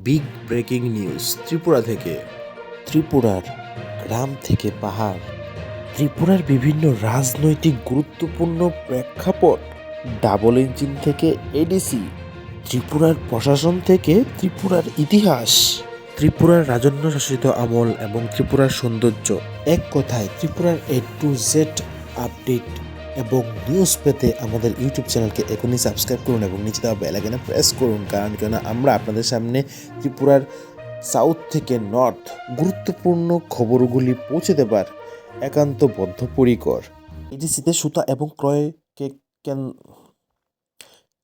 Big breaking news Tripura থেকে। ত্রিপুরার গ্রাম থেকে পাহাড়, ত্রিপুরার বিভিন্ন রাজনৈতিক গুরুত্বপূর্ণ প্রেক্ষাপট, ডাবল ইঞ্জিন থেকে এডিসি, ত্রিপুরার প্রশাসন থেকে ত্রিপুরার ইতিহাস, ত্রিপুরার রাজন্য শাসিত আমল এবং ত্রিপুরার সৌন্দর্য। এক কথায় ত্রিপুরার A to Z আপডেট এবং নিউজ পেতে আমাদের ইউটিউব চ্যানেলকে এখনই সাবস্ক্রাইব করুন এবং নিচে দেওয়া বেল আইকনে প্রেস করুন, কারণ কেন আমরা আপনাদের সামনে ত্রিপুরার সাউথ থেকে নর্থ গুরুত্বপূর্ণ খবরগুলি পৌঁছে দেবার একান্ত বদ্ধপরিকর। এডিসিতে সুতা এবং ক্রয়কে কেন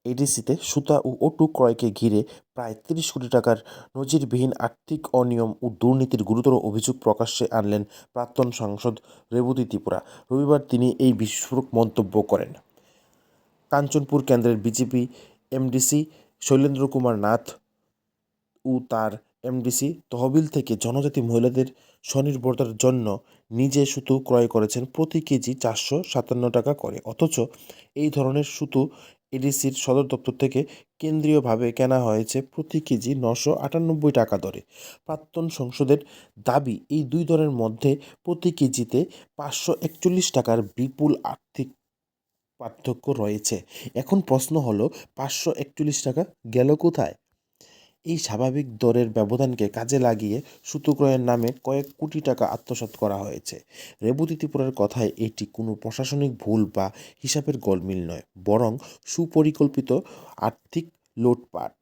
এডিসিতে সুতা ও ওটু ক্রয়কে ঘিরে প্রায় ৩০ কোটি টাকার নজিরবিহীন আর্থিক অনিয়ম ও দুর্নীতির গুরুতর অভিযোগ প্রকাশ্যে আনলেন প্রাক্তন সাংসদ রেবতী ত্রিপুরা। রবিবার তিনি এই বিস্ফোরক মন্তব্য করেন। কাঞ্চনপুর কেন্দ্রের বিজেপি এমডিসি শৈলেন্দ্র কুমার নাথ ও তার এমডিসি তহবিল থেকে জনজাতি মহিলাদের স্বনির্ভরতার জন্য নিজে সুতো ক্রয় করেছেন প্রতি কেজি 457 টাকা করে। অথচ এই ধরনের সুতো এডিসির সদর দপ্তর থেকে কেন্দ্রীয়ভাবে কেনা হয়েছে প্রতি কেজি 998 টাকা দরে। প্রাক্তন সংসদের দাবি, এই দুই দরের মধ্যে প্রতি কেজিতে 541 টাকার বিপুল আর্থিক পার্থক্য রয়েছে। এখন প্রশ্ন হলো, 541 টাকা গেল কোথায়? এই স্বাভাবিক দরের ব্যবধানকে কাজে লাগিয়ে সুতো ক্রয়ের নামে কয়েক কোটি টাকা আত্মসাৎ করা হয়েছে। রেবতী ত্রিপুরার কথায় এটি কোনো প্রশাসনিক ভুল বা হিসাবের গোলমিল নয়, বরং সুপরিকল্পিত আর্থিক লুটপাট।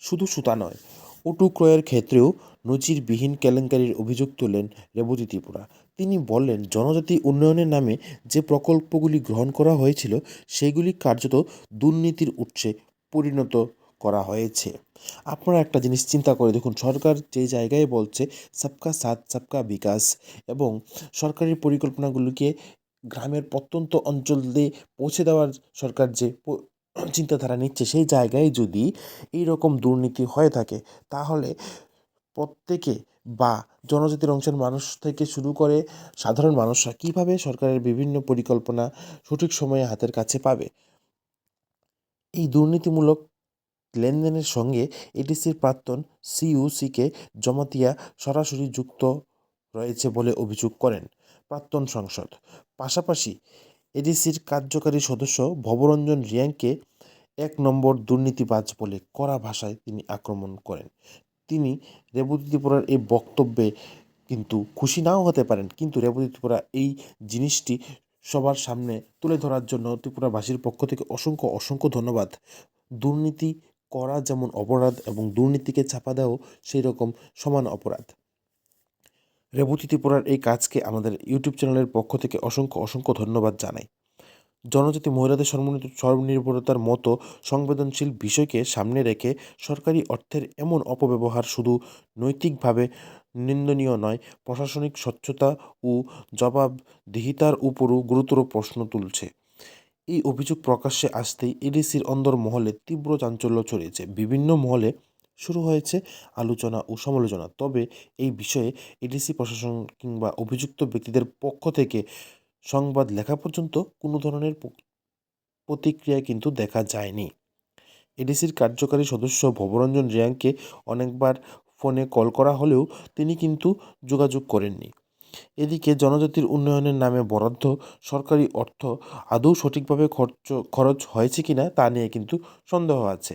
শুধু সুতা নয়, ওটু ক্রয়ের ক্ষেত্রেও নজিরবিহীন কেলেঙ্কারির অভিযোগ তোলেন রেবতী ত্রিপুরা। তিনি বললেন, জনজাতি উন্নয়নের নামে যে প্রকল্পগুলি গ্রহণ করা হয়েছিল সেগুলি কার্যত দুর্নীতির উৎসে পরিণত করা হয়েছে। আপনারা একটা জিনিস চিন্তা করে দেখুন, সরকার যে জায়গায় বলছে সবকা সাথ সবকা বিকাশ এবং সরকারি পরিকল্পনাগুলিকে গ্রামের প্রত্যন্ত অঞ্চল দিয়ে পৌঁছে দেওয়ার সরকার যে চিন্তাধারা নিচ্ছে, সেই জায়গায় যদি এই রকম দুর্নীতি হয়ে থাকে, তাহলে প্রত্যেকে বা জনজাতির অংশের মানুষ থেকে শুরু করে সাধারণ মানুষরা কিভাবে সরকারের বিভিন্ন পরিকল্পনা সঠিক সময়ে হাতের কাছে পাবে? এই দুর্নীতিমূলক লেনদেনের সঙ্গে এডিসির প্রাক্তন সিইউসিকে জমাতিয়া সরাসরি যুক্ত রয়েছে বলে অভিযোগ করেন প্রাক্তন সাংসদ। পাশাপাশি এডিসির কার্যকারী সদস্য ভবরঞ্জন রিয়াংকে ১ নম্বর দুর্নীতিবাজ বলে কড়া ভাষায় তিনি আক্রমণ করেন। তিনি রেবতী ত্রিপুরার এই বক্তব্যে কিন্তু খুশি নাও হতে পারেন, কিন্তু রেবতী ত্রিপুরা এই জিনিসটি সবার সামনে তুলে ধরার জন্য ত্রিপুরাবাসীর পক্ষ থেকে অসংখ্য অসংখ্য ধন্যবাদ। দুর্নীতি করা যেমন অপরাধ এবং দুর্নীতিকে চাপা দেওয়াও সেই রকম সমান অপরাধ। রেবতী ত্রিপুরার এই কাজকে আমাদের ইউটিউব চ্যানেলের পক্ষ থেকে অসংখ্য অসংখ্য ধন্যবাদ জানাই। জনজাতি মহিলাদের স্বনির্ভরতার মতো সংবেদনশীল বিষয়কে সামনে রেখে সরকারি অর্থের এমন অপব্যবহার শুধু নৈতিকভাবে নিন্দনীয় নয়, প্রশাসনিক স্বচ্ছতা ও জবাবদিহিতার উপরও গুরুতর প্রশ্ন তুলছে। এই অভিযোগ প্রকাশ্যে আসতেই এডিসির অন্দরমহলে তীব্র চাঞ্চল্য ছড়িয়েছে। বিভিন্ন মহলে শুরু হয়েছে আলোচনা ও সমালোচনা। তবে এই বিষয়ে এডিসি প্রশাসন কিংবা অভিযুক্ত ব্যক্তিদের পক্ষ থেকে সংবাদ লেখা পর্যন্ত কোনো ধরনের প্রতিক্রিয়া কিন্তু দেখা যায়নি। এডিসির কার্যকারী সদস্য ভবরঞ্জন রিয়াংকে অনেকবার ফোনে কল করা হলেও তিনি কিন্তু যোগাযোগ করেননি। এদিকে জনজাতির উন্নয়নের নামে বরাদ্দ সরকারি অর্থ আদৌ সঠিকভাবে খরচ হয়েছে কিনা তা নিয়ে কিন্তু সন্দেহ আছে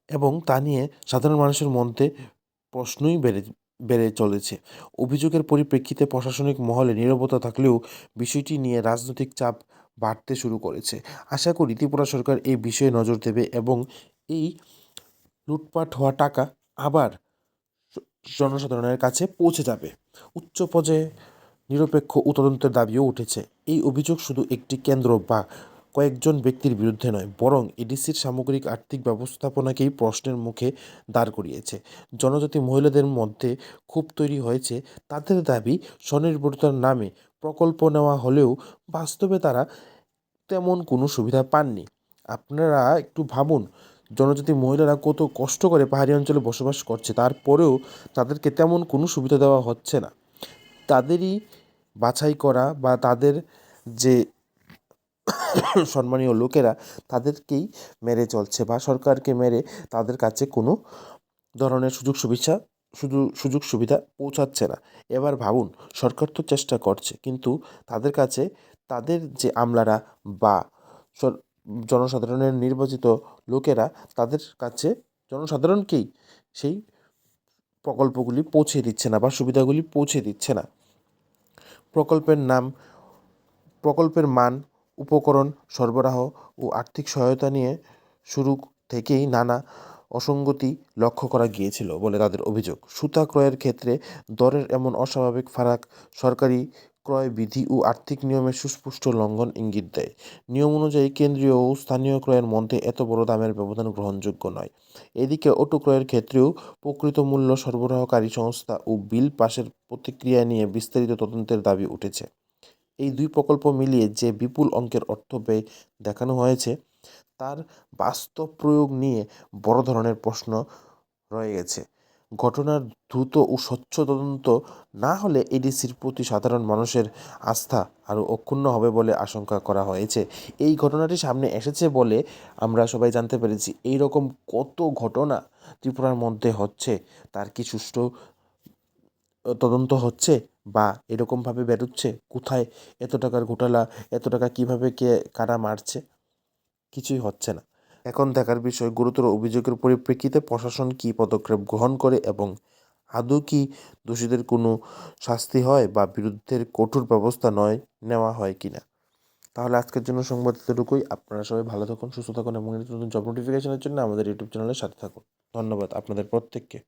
এবং তা নিয়ে সাধারণ মানুষের মধ্যে প্রশ্নই বেড়ে চলেছে। অভিযোগের পরিপ্রেক্ষিতে প্রশাসনিক মহলে নীরবতা থাকলেও বিষয়টি নিয়ে রাজনৈতিক চাপ বাড়তে শুরু করেছে। আশা করি ত্রিপুরা সরকার এই বিষয়ে নজর দেবে এবং এই লুটপাট হওয়া টাকা আবার জনসাধারণের কাছে পৌঁছে যাবে। উচ্চ পর্যায়ে নিরপেক্ষ ও তদন্তের দাবিও উঠেছে। এই অভিযোগ শুধু একটি কেন্দ্র বা কয়েকজন ব্যক্তির বিরুদ্ধে নয়, বরং এডিসির সামগ্রিক আর্থিক ব্যবস্থাপনাকেই প্রশ্নের মুখে দাঁড় করিয়েছে। জনজাতি মহিলাদের মধ্যে ক্ষোভ তৈরি হয়েছে। তাদের দাবি, স্বনির্ভরতার নামে প্রকল্প নেওয়া হলেও বাস্তবে তারা তেমন কোনো সুবিধা পাননি। আপনারা একটু ভাবুন, জনজাতি মহিলারা কত কষ্ট করে পাহাড়ি অঞ্চলে বসবাস করছে, তারপরেও তাদেরকে তেমন কোনো সুবিধা দেওয়া হচ্ছে না। তাদেরই বাছাই করা বা তাদের যে সম্মানীয় লোকেরা তাদেরকেই মেরে চলছে বা সরকারকে মেরে তাদের কাছে কোনো ধরনের সুযোগ সুবিধা পৌঁছাচ্ছে না। এবার ভাবুন, সরকার তো চেষ্টা করছে, কিন্তু তাদের কাছে তাদের যে আমলারা বা সর জনসাধারণের নির্বাচিত লোকেরা তাদের কাছে জনসাধারণকেই সেই প্রকল্পগুলি পৌঁছে দিচ্ছে না বা সুবিধাগুলি পৌঁছে দিচ্ছে না। প্রকল্পের নাম, প্রকল্পের মান, উপকরণ সরবরাহ ও আর্থিক সহায়তা নিয়ে শুরু থেকেই নানা অসঙ্গতি লক্ষ্য করা গিয়েছিল বলে তাদের অভিযোগ। সুতা ক্রয়ের ক্ষেত্রে দরের এমন অস্বাভাবিক ফারাক সরকারি ক্রয় বিধি ও আর্থিক নিয়মের সুস্পষ্ট লঙ্ঘন ইঙ্গিত দেয়। নিয়ম অনুযায়ী কেন্দ্রীয় ও স্থানীয় ক্রয়ের মধ্যে এত বড় দামের ব্যবধান গ্রহণযোগ্য নয়। এদিকে অটো ক্রয়ের ক্ষেত্রেও প্রকৃত মূল্য সরবরাহকারী সংস্থা ও বিল পাশের প্রতিক্রিয়া নিয়ে বিস্তারিত তদন্তের দাবি উঠেছে। এই দুই প্রকল্প মিলিয়ে যে বিপুল অঙ্কের অর্থ ব্যয় দেখানো হয়েছে, তার বাস্তব প্রয়োগ নিয়ে বড় ধরনের প্রশ্ন রয়ে গেছে। ঘটনার দ্রুত ও স্বচ্ছ তদন্ত না হলে এডিসির প্রতি সাধারণ মানুষের আস্থা আরও অক্ষুণ্ণ হবে বলে আশঙ্কা করা হয়েছে। এই ঘটনাটি সামনে এসেছে বলে আমরা সবাই জানতে পেরেছি। এই রকম কত ঘটনা ত্রিপুরার মধ্যে হচ্ছে, তার কি সুষ্ঠু তদন্ত হচ্ছে বা এরকমভাবে বেরোচ্ছে? কোথায় এত টাকার ঘোটালা, এত টাকা কীভাবে কে কারা মারছে? কিছুই হচ্ছে না। এখন দেখার বিষয়, গুরুতর অভিযোগের পরিপ্রেক্ষিতে প্রশাসন কী পদক্ষেপ গ্রহণ করে এবং আদৌ কি দোষীদের কোনো শাস্তি হয় বা বিরুদ্ধের কঠোর ব্যবস্থা নেওয়া হয় কিনা। তাহলে আজকের জন্য সংবাদ এতটুকুই। আপনারা সবাই ভালো থাকুন, সুস্থ থাকুন এবং নতুন জব নোটিফিকেশনের জন্য আমাদের ইউটিউব চ্যানেলের সাথে থাকুন। ধন্যবাদ আপনাদের প্রত্যেককে।